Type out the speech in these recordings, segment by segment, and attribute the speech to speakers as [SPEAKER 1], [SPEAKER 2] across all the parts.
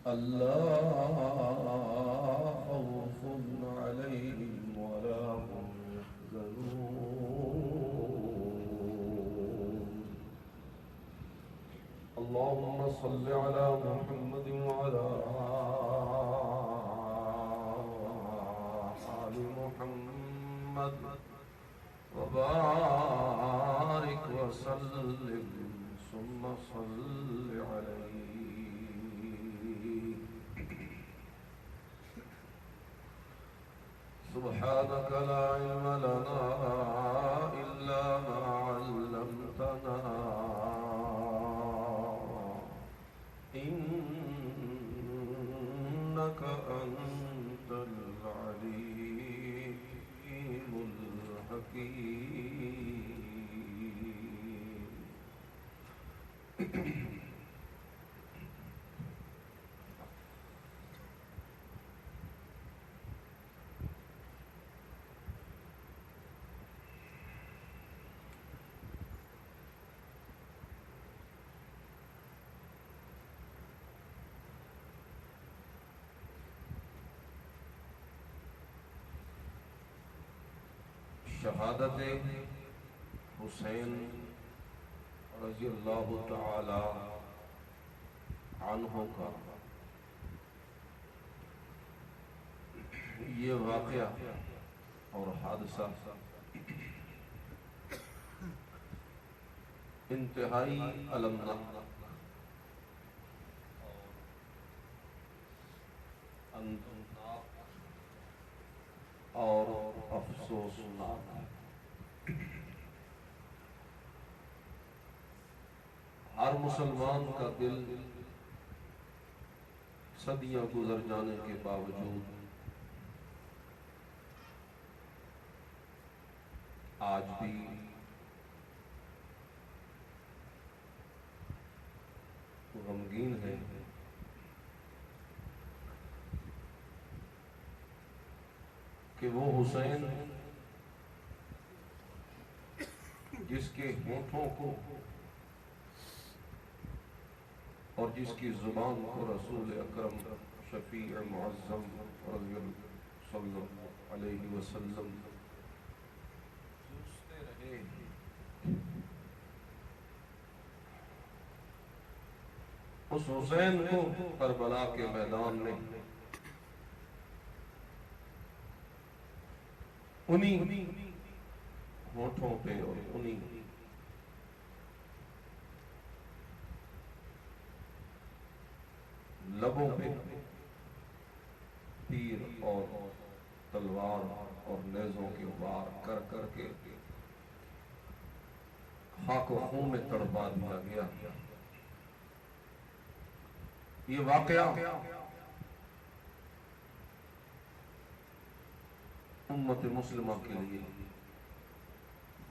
[SPEAKER 1] ألا خوف عليهم ولا هم يحزنون. اللهم صل على محمد وعلى آل محمد وبارك وسلم ثم صل عليه. سبحانك لا علم لنا إلا ما علمتنا إنك أنت العليم الحكيم. شہادت حسین رضی اللہ تعالی عنہ کا یہ واقعہ اور حادثہ انتہائی المناک اور افسوسناک ہے۔ ہر مسلمان کا دل صدیاں گزر جانے کے باوجود آج بھی غمگین ہے کہ وہ حسین جس کے ہونٹوں کو اور جس کی زبان کو رسول اکرم شفیع معظم رضی اللہ صلی اللہ علیہ وسلم پوچھتے رہے، اس حسین کو کربلا کے میدان میں انہی ہونٹوں پہ اور انہی لبوں پہ تیر اور تلوار اور نیزوں کے وار کر کر کے خاک و خون میں تڑپا دیا گیا۔ یہ واقعہ امت مسلمہ کے لیے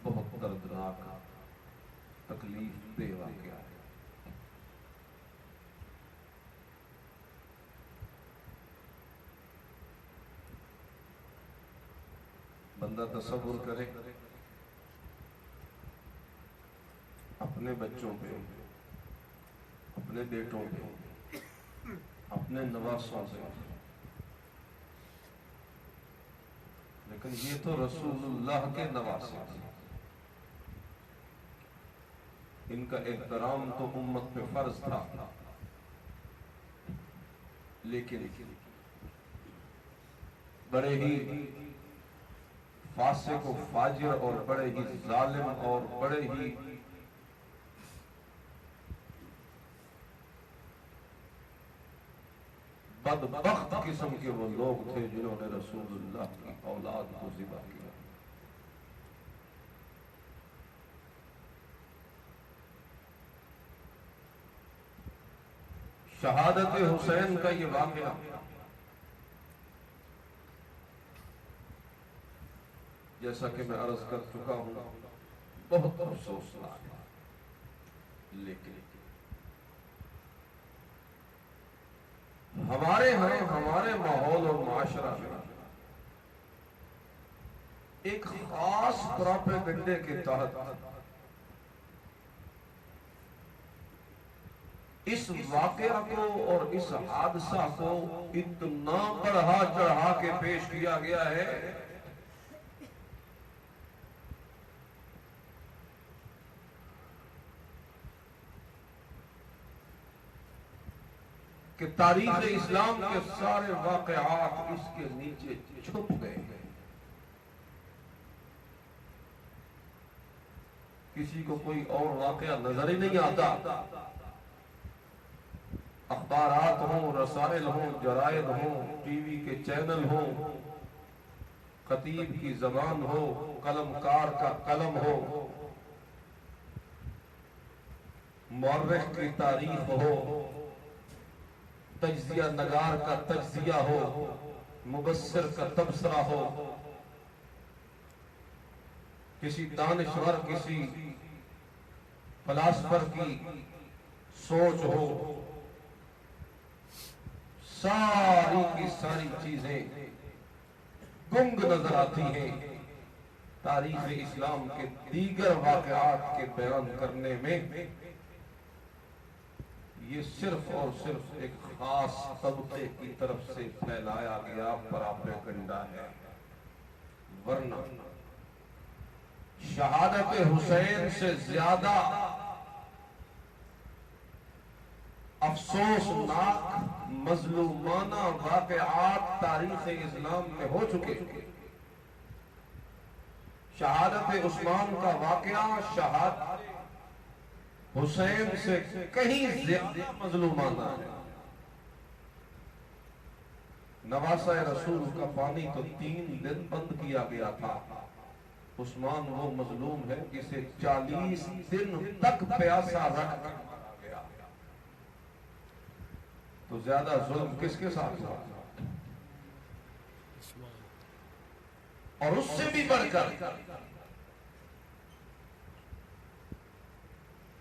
[SPEAKER 1] بہت دردناک تکلیف دہ واقعہ ہے۔ بندہ تصور کرے اپنے بچوں پہ، اپنے بیٹوں پہ، اپنے نواسوں پہ، لیکن یہ تو رسول اللہ کے نواسے ہیں، ان کا احترام تو امت پہ فرض تھا، لیکن بڑے ہی فاسق و فاجر اور بڑے ہی ظالم اور بڑے ہی بدبخت قسم کے وہ لوگ تھے جنہوں نے رسول اللہ کی اولاد کو ذبح کیا۔ شہادت حسین کا یہ واقعہ جیسا کہ میں عرض کر چکا ہوں بہت افسوسناک ہے، لیکن ہمارے ہاں ہمارے ماحول اور معاشرہ میں ایک خاص پراپیگنڈے کے تحت اس واقعہ کو اور اس حادثہ کو اتنا بڑھا چڑھا کے پیش کیا گیا ہے کہ تاریخ اسلام کے سارے واقعات اس کے نیچے چھپ گئے ہیں. کسی کو کوئی اور واقعہ نظر ہی نہیں آتا. اخبارات ہوں، رسائل ہوں، جرائد ہوں، ٹی وی کے چینل ہوں، خطیب کی زبان ہو، قلم کار کا قلم ہو، مورخ کی تاریخ ہو، تجزیہ نگار کا تجزیہ ہو، مبصر کا تبصرہ ہو، کسی دانشور کسی فلاسفر کی سوچ ہو، ساری کی ساری چیزیں گنگ نظر آتی ہیں تاریخ اسلام کے دیگر واقعات کے بیان کرنے میں. یہ صرف اور صرف ایک خاص طبقے کی طرف سے پھیلایا گیا پراپیگنڈا ہے. ورنہ شہادت حسین سے زیادہ افسوسناک مظلومانہ واقعات تاریخ اسلام میں ہو چکے. شہادت عثمان کا واقعہ شہادت حسین سے کہیں زیادہ مظلومانہ ہے. نواسہ رسول کا پانی تو 3 دن بند کیا گیا تھا. عثمان وہ مظلوم ہے جسے 40 دن تک پیاسا رکھ مارا گیا. تو زیادہ ظلم کس کے ساتھ ہوا؟ اور اس سے بھی بڑھ کر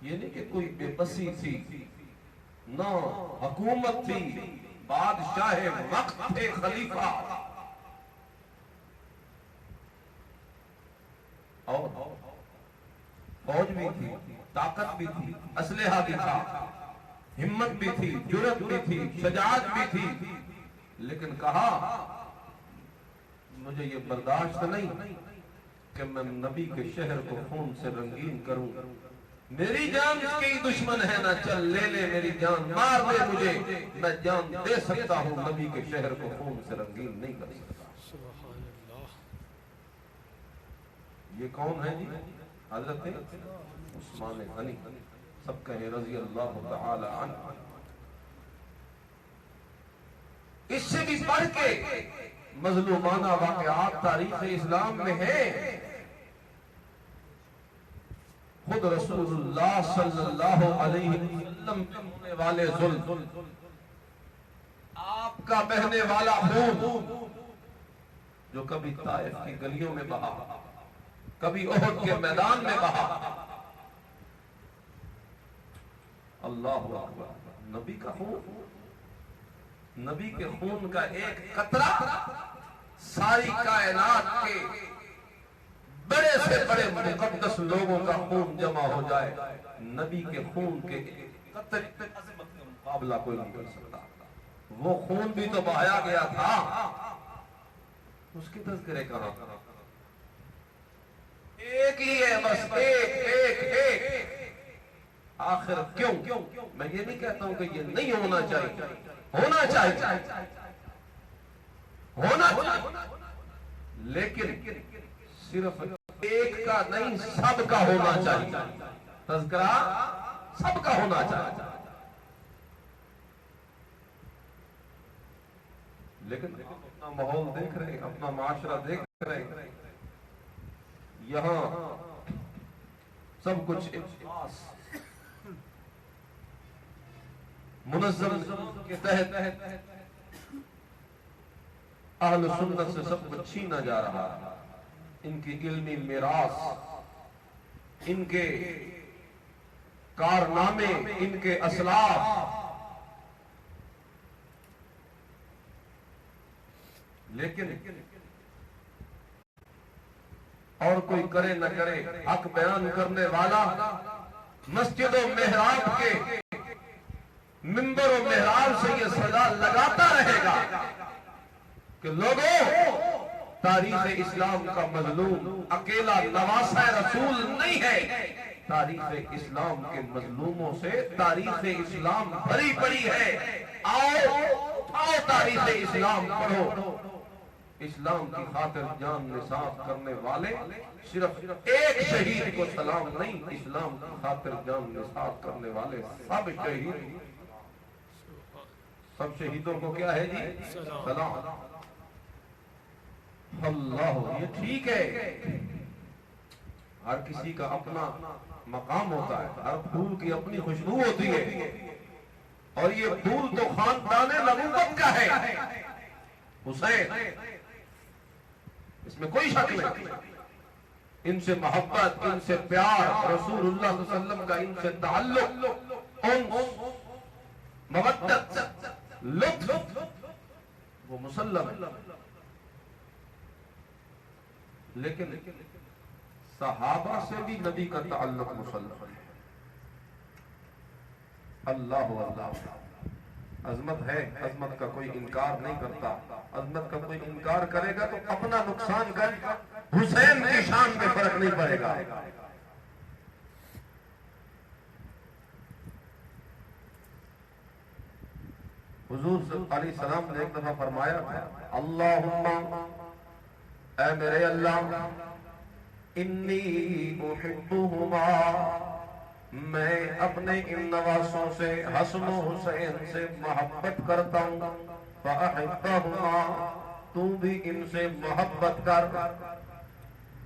[SPEAKER 1] یہ نہیں کہ کوئی بے بسی تھی، نہ حکومت تھی، بادشاہ وقت تھے، خلیفہ، اور فوج بھی تھی، طاقت بھی تھی، اسلحہ بھی تھا، ہمت بھی تھی، جرأت بھی تھی، شجاعت بھی تھی. لیکن کہا مجھے یہ برداشت نہیں کہ میں نبی کے شہر کو خون سے رنگین کروں. میری جان اس کی دشمن ہے، نہ چل لے لے میری جان، مار دے مجھے، میں جان دے سکتا ہوں، نبی کے شہر کو خون سے رنگین نہیں کر سکتا. یہ کون ہے جی؟ حضرت عثمان غنی، سب کہیں رضی اللہ تعالی عنہ. اس سے بھی بڑھ کے مظلومانہ واقعات تاریخ اسلام میں ہیں. خود رسول اللہ صلی اللہ علیہ وسلم کے ہونے والے ظلم، آپ کا بہنے والا خون جو کبھی طائف کی گلیوں میں بہا، کبھی احد کے میدان میں بہا. اللہ اکبر. نبی کا خون، نبی کے خون کا ایک قطرہ ساری کائنات کے بڑے سے بڑے مقدس لوگوں کا خون جمع ہو جائے، نبی کے خون کے قطرے پہ عظمت کا مقابلہ کوئی نہیں کر سکتا. وہ خون بھی تو بہایا گیا تھا، اس کی تذکرے کہاں؟ ایک ہی ہے بس، ایک. آخر کیوں؟ میں یہ نہیں کہتا ہوں کہ یہ نہیں ہونا چاہیے، ہونا چاہیے، لیکن صرف ایک کا نہیں، سب کا ہونا چاہیے. تذکرہ سب کا ہونا چاہیے. لیکن اپنا ماحول دیکھ رہے ہیں، اپنا معاشرہ دیکھ رہے ہیں، یہاں سب کچھ منظم کے تحت اہل سنت سے سب کچھ چھینا جا رہا ہے. ان کی علمی میراث، ان کے کارنامے، ان کے اسلاف. لیکن اور کوئی کرے نہ کرے، حق بیان کرنے والا مسجد و محراب کے منبر و محراب سے یہ سزا لگاتا رہے گا کہ لوگوں، تاریخ اسلام کا مظلوم اکیلا نواسہ رسول نہیں ہے، تاریخ اسلام کے مظلوموں سے تاریخ اسلام بھری پڑی ہے۔ آؤ تاریخ اسلام پڑھو۔ اسلام کی خاطر جان نثار کرنے والے صرف ایک شہید کو سلام نہیں، اسلام کی خاطر جان نثار کرنے والے سب شہید، سب شہیدوں کو کیا ہے جی؟ سلام۔ اللہ، یہ ٹھیک ہے، ہر کسی کا اپنا مقام ہوتا ہے، ہر پھول کی اپنی خوشبو ہوتی ہے، اور یہ پھول تو خاندان نبوت کا ہے، حسین، اس میں کوئی شک نہیں۔ ان سے محبت، ان سے پیار، رسول اللہ صلی اللہ علیہ وسلم کا ان سے تعلق، مودت، لطف، وہ مسلم ہے۔ لیکن صحابہ سے بھی نبی کا تعلق مسلم ہے۔ اللہ اللہ، عظمت ہے، عظمت کا کوئی انکار نہیں کرتا، عظمت کا کوئی انکار کرے گا تو اپنا نقصان کر، حسین کی شان میں فرق نہیں پڑے گا۔ حضور علیہ السلام نے ایک دفعہ فرمایا تھا، اللہم، اے میرے اللہ، انی احبہما، میں اپنے ان نواسوں سے حسن و حسین سے محبت کرتا ہوں، فاحبہما، تو بھی ان سے محبت کر۔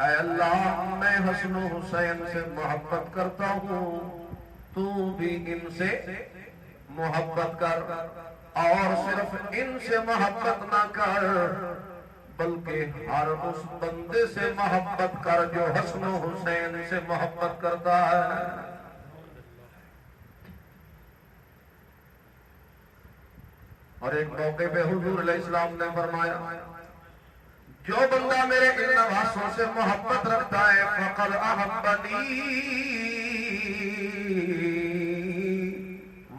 [SPEAKER 1] اے اللہ، میں حسن و حسین سے محبت کرتا ہوں، تو بھی ان سے محبت کر، اور صرف ان سے محبت نہ کر بلکہ ہر اس بندے سے محبت کر جو حسن و حسین سے محبت کرتا ہے۔ اور ایک موقع پہ حضور علیہ السلام نے فرمایا، جو بندہ میرے ان نواسوں سے محبت رکھتا ہے فقد احبنی،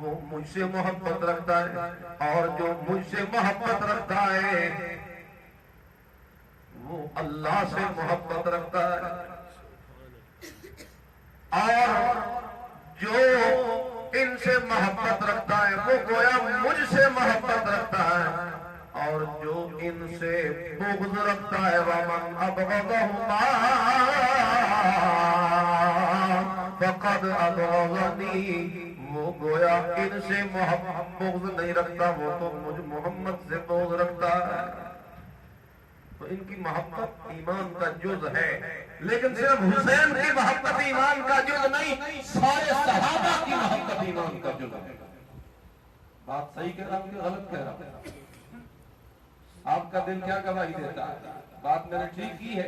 [SPEAKER 1] وہ مجھ سے محبت رکھتا ہے، اور جو مجھ سے محبت رکھتا ہے وہ اللہ سے محبت رکھتا ہے، اور جو ان سے محبت رکھتا ہے وہ گویا مجھ سے محبت رکھتا ہے، اور جو ان سے بغض رکھتا ہے وَمَنْ أَبْغَضَهُمَا فَقَدْ أَبْغَضَنِي، وہ گویا ان سے بغض نہیں رکھتا، وہ تو مجھ محمد سے بغض رکھتا ہے۔ تو ان کی محبت ایمان کا جز ہے، لیکن صرف حسین کی محبت ایمان کا جز نہیں، سارے صحابہ کی محبت ایمان کا جز ہے۔ بات صحیح کہہ رہا ہوں کہ غلط کہہ رہا ہوں؟ آپ کا دل کیا گواہی دیتا ہے؟ بات میں نے ٹھیک کی ہے؟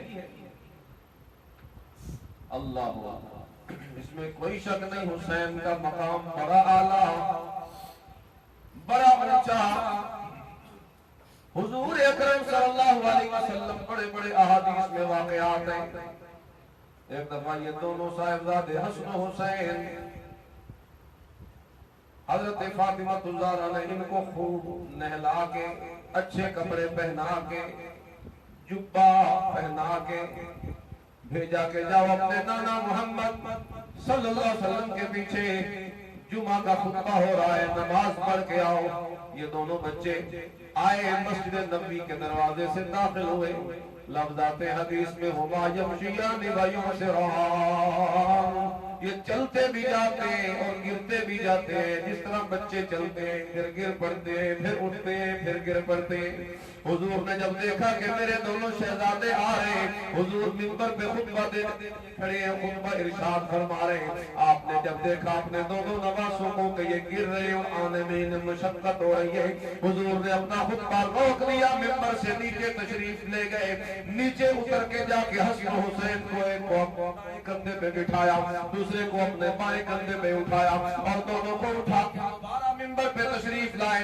[SPEAKER 1] اللہ، اس میں کوئی شک نہیں، حسین کا مقام بڑا اعلیٰ، بڑا اونچا۔ حضور اکرم صلی اللہ علیہ وسلم بڑے بڑے احادیث میں واقعات ہیں۔ ایک دفعہ یہ دونوں صاحبزادے حسن و حسین، حضرت فاطمہ الزہرا نے ان کو خوب نہلا کے، اچھے کپڑے پہنا کے، جبہ پہنا کے بھیجا کہ جاؤ اپنے نانا محمد صلی اللہ علیہ وسلم کے پیچھے جمعہ کا خطبہ ہو رہا ہے، نماز پڑھ کے آؤ۔ یہ دونوں بچے آئے، مسجد نبی کے دروازے سے داخل ہوئے، لفظات حدیث میں ہما یمشیان ویسرعان، یہ چلتے بھی جاتے اور گرتے بھی جاتے ہیں، جس طرح بچے چلتے پھر گر پڑتے، پھر اٹھتے پھر گر پڑتے۔ حضور نے جب دیکھا کہ میرے دونوں شہزادے آ رہے، حضور منبر پہ خطبہ دے کھڑے ہیں، خطبہ ارشاد فرما رہے ہیں۔ آپ نے جب دیکھا اپنے دونوں نواسوں کو کہ یہ گر رہے اور آنے میں انہیں مشقت ہو رہی ہے، حضور نے اپنا خطبہ روک دیا، منبر سے نیچے تشریف لے گئے، نیچے اتر کے جا کے حسن حسین کو ایک کو اپنے کندھے پہ بٹھایا، دوسرے کو اپنے بائیں کندھے پہ اٹھایا، اور دونوں کو اٹھا کے دوبارہ منبر پہ تشریف لائے،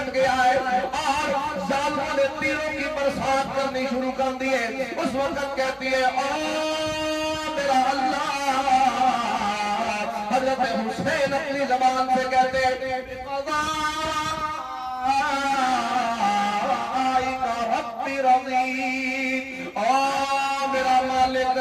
[SPEAKER 1] پھٹ گیا ہے اور ظالموں نے تیروں کی برسات کرنی شروع کر دی ہے، اس وقت کہتی ہے او میرا اللہ، حضرت حسین اپنی زبان سے کہتے ہیں میرا مالک،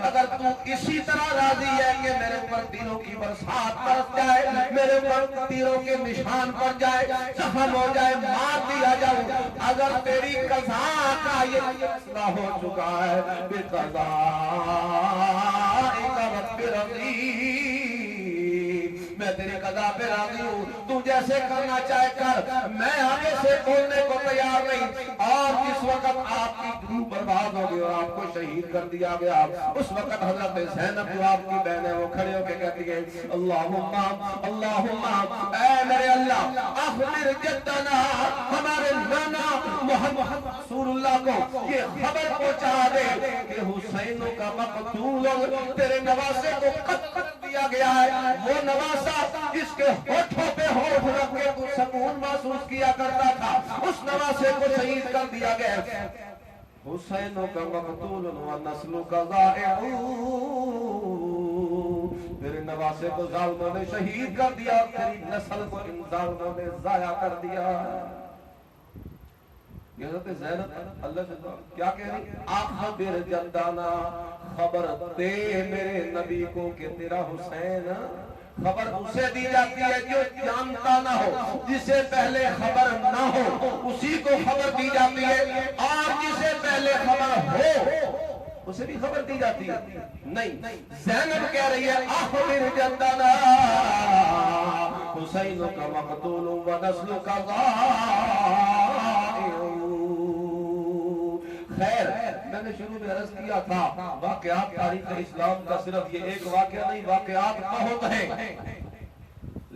[SPEAKER 1] اگر تو اسی طرح راضی ہے کہ میرے اوپر تیروں کی برسات برس جائے، میرے اوپر تیروں کے نشان پڑ جائے، زخم ہو جائے، مار دیا جاؤں، اگر تیری قضا کا یہ فیصلہ ہو چکا ہے بقضاء رب رضی، میں تیری قضا پہ راضی ہوں، تو جیسے کرنا چاہے کر، میں آگے سے بولنے کو تیار نہیں۔ اور جس وقت آپ کی روح برباد ہو گئی اور آپ کو شہید کر دیا گیا، اس وقت حضرت زینب جو آپ کی بہن ہے وہ کھڑے ہو کے کہتی ہے اللہم اللہم، اے میرے اللہ اخبر جدنا، ہمارے نانا محمد رسول اللہ کو یہ خبر پہنچا دے کہ حسین کا مقتول تیرے نواسے کو قتل کر دیا گیا ہے، وہ نواسا جس کے ہونٹوں پہ ہونٹ رکھ کے تو سکون محسوس کیا کرتا تھا، اس نواسے کو شہید کر دیا گیا ہے۔ حسین کا مقتول و نسل کا ضائع، تیرے نواسے کو ظالموں نے شہید کر دیا، تیری نسل کو ان ظالموں نے ضائع کر دیا۔ حضرت زینب اللہ سے کیا کہہ رہی؟ اخبر جدنا، خبر دے میرے نبی کو کہ تیرا حسین، خبر اسے دی جاتی ہے جو جانتا نہ ہو، جسے پہلے خبر نہ ہو اسی کو خبر دی جاتی ہے، اور جسے پہلے خبر ہو اسے بھی خبر دی جاتی ہے نہیں۔ زینب کہہ رہی ہے اخبر جدنا حسین کا مقتول و نسل کا ضائع۔ خیر، میں نے شروع میں عرض کیا تھا واقعات تاریخ اسلام کا صرف یہ ایک واقعہ نہیں، واقعات بہت ہیں،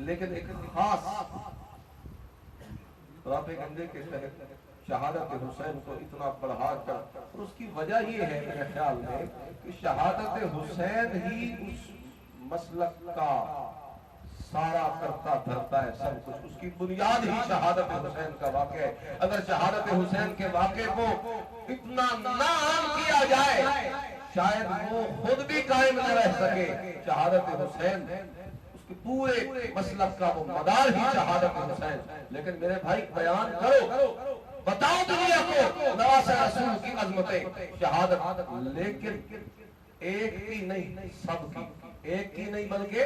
[SPEAKER 1] لیکن ایک خاص پراپیگنڈے کے تحت شہادت حسین کو اتنا بڑھا کر، اور اس کی وجہ یہ ہے میرے خیال میں کہ شہادت حسین ہی اس مسلک کا سارا کرتا دھرتا ہے سب کچھ، اس کی بنیاد ہی شہادت حسین کا واقعہ ہے۔ اگر شہادت حسین کے واقعے کو اتنا نام کیا جائے شاید وہ خود بھی قائم نہ رہ سکے۔ شہادت حسین اس کے پورے مسلک کا وہ مدار ہی شہادت حسین۔ لیکن میرے بھائی بیان کرو، بتاؤ دنیا کو نواسہ رسول کی عظمتیں، شہادت، لیکن ایک کی نہیں سب کی، ایک کی نہیں بلکہ،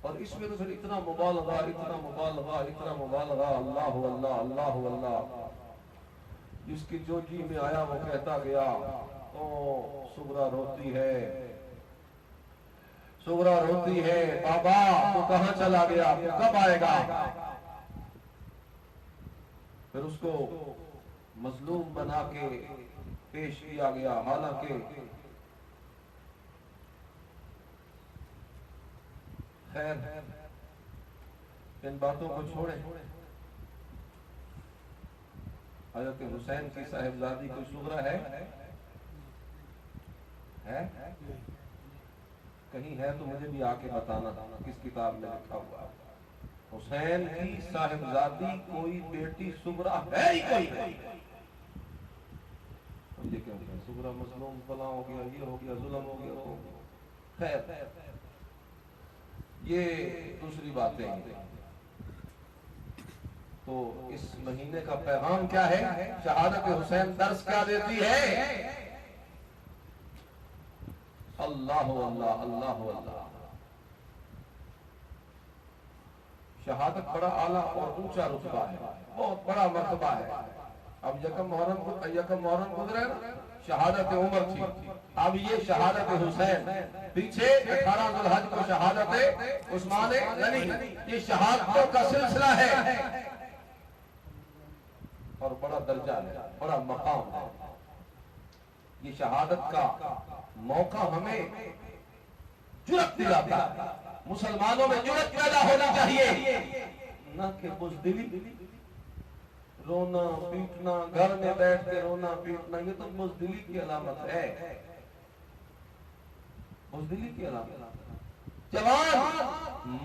[SPEAKER 1] اور اس میں تو پھر اتنا مبالغہ، اتنا مبالغہ، اتنا مبالغہ، اللہ اللہ اللہ اللہ، جس کی جو جی میں آیا وہ کہتا گیا۔ او سغرا روتی ہے، سغرا روتی ہے، بابا تو کہاں چلا گیا، کب آئے گا؟ پھر اس کو مظلوم بنا کے پیش کیا گیا، حالانکہ خیر ان باتوں کو چھوڑیں۔ حضرت حسین کی صاحبزادی کوئی صغرا ہے؟ کہیں ہے تو مجھے بھی آ کے بتانا کس کتاب میں لکھا ہوا ہے۔ حسین کی صاحبزادی کوئی بیٹی صغرا ہے ہی کوئی نہیں۔ یہ کیا صغرا مظلوم فلاں ہو گیا، یہ ہو گیا، ظلم ہو گیا، وہ ہو گیا۔ خیر یہ دوسری باتیں ہیں۔ تو اس مہینے کا پیغام کیا ہے؟ شہادت حسین درس کیا دیتی ہے؟ اللہ اللہ اللہ اللہ۔ شہادت بڑا اعلیٰ اور اونچا رتبہ ہے، بہت بڑا مرتبہ ہے۔ اب یکم محرم گزرے، شہادت عمر تھی، اب یہ شہادت حسین، پیچھے 18 ذوالحج کو شہادت عثمان غنی، یہ شہادتوں کا سلسلہ ہے اور بڑا درجہ ہے، بڑا مقام ہے۔ یہ شہادت کا موقع ہمیں جرأت دلاتا ہے، مسلمانوں میں جرأت پیدا ہونی چاہیے، نہ کہ بزدلی، رونا پیٹنا، گھر میں بیٹھ کے رونا پیٹنا، یہ تو بزدلی کی علامت ہے، بزدلی کی علامت۔ جوان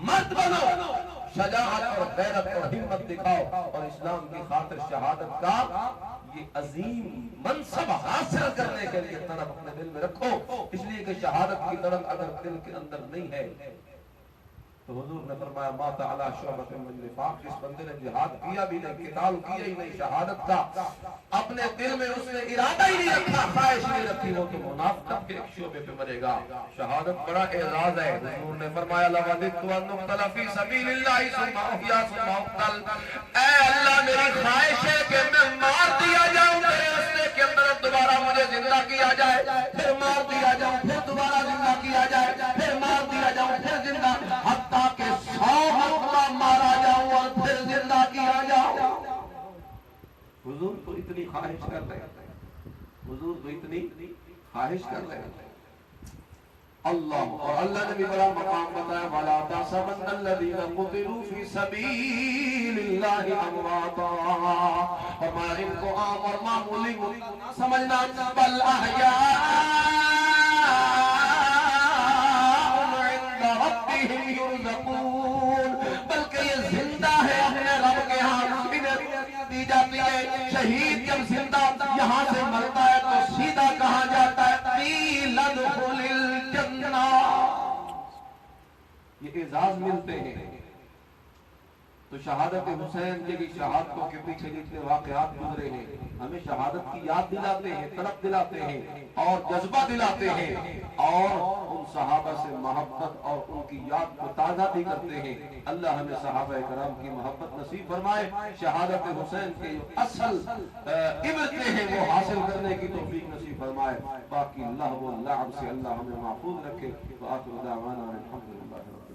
[SPEAKER 1] مرد بنو، شجاعت اور غیرت اور ہمت دکھاؤ اور اسلام کی خاطر شہادت کا یہ عظیم منصب حاصل کرنے کے لیے طلب اپنے دل میں رکھو، اس لیے کہ شہادت کی طلب اگر دل کے اندر نہیں ہے تو حضور نے فرمایا ما تعالی شعبۃ من نفاق، جس بندے نے جہاد کیا بھی نہیں، قتال کیا ہی نہیں، شہادت کا اپنے دل میں اس نے ارادہ ہی نہیں رکھا، خواہش نہیں رکھی، وہ تو منافقت کے ایک شعبے پہ مرے گا۔ شہادت بڑا اعزاز ہے۔ حضور نے فرمایا لوددت ان اقتل فی سبیل اللہ ثم احیا ثم اقتل، اے اللہ میری خواہش ہے کہ میں مار دیا جاؤں تیرے راستے کے اندر، دوبارہ مجھے زندہ کیا جائے، پھر مار دیا جاؤں، پھر دوبارہ زندہ کیا جائے، پھر مار دیا جاؤں، پھر زندہ، حتیٰ کہ 100 مرتبہ مارا جاؤں اور پھر زندہ کیا جاؤں۔ حضور تو اتنی خواہش کر رہے ہیں، حضور تو اتنی خواہش کر رہے ہیں۔ اللہ اور اللہ نے بھی بڑا مقام بتایا وَلَا تَحْسَبَنَّ الَّذِينَ قُتِلُوا فِي سَبِيلِ اللَّهِ أَمْوَاتًا، فرمایا ان کو عام اور معمولی نہ سمجھنا، بل احیاء عند ربهم يرزقون، بلکہ یہ زندہ ہے اپنے رب کے ہاں، انہیں دی جاتی ہے۔ شہید جب زندہ یہاں سے مرتا ہے تو سیدھا کہا جاتا ہے قیل ادخل الجنہ، یہ اعزاز ملتے ہیں۔ تو شہادت حسین کی شہادتوں کے پیچھے جتنے واقعات گزرے ہیں ہمیں شہادت کی یاد دلاتے ہیں، طلب دلاتے ہیں اور جذبہ دلاتے ہیں، اور ان صحابہ سے محبت اور ان کی یاد کو تازہ بھی کرتے ہیں۔ اللہ ہمیں صحابہ کرام کی محبت نصیب فرمائے، شہادت حسین کے جو اصل عبرتیں ہیں وہ حاصل کرنے کی توفیق نصیب فرمائے۔ باقی اللہ و لعب سے اللہ ہمیں محفوظ رکھے۔ وآخر دعوانا الحمدللہ۔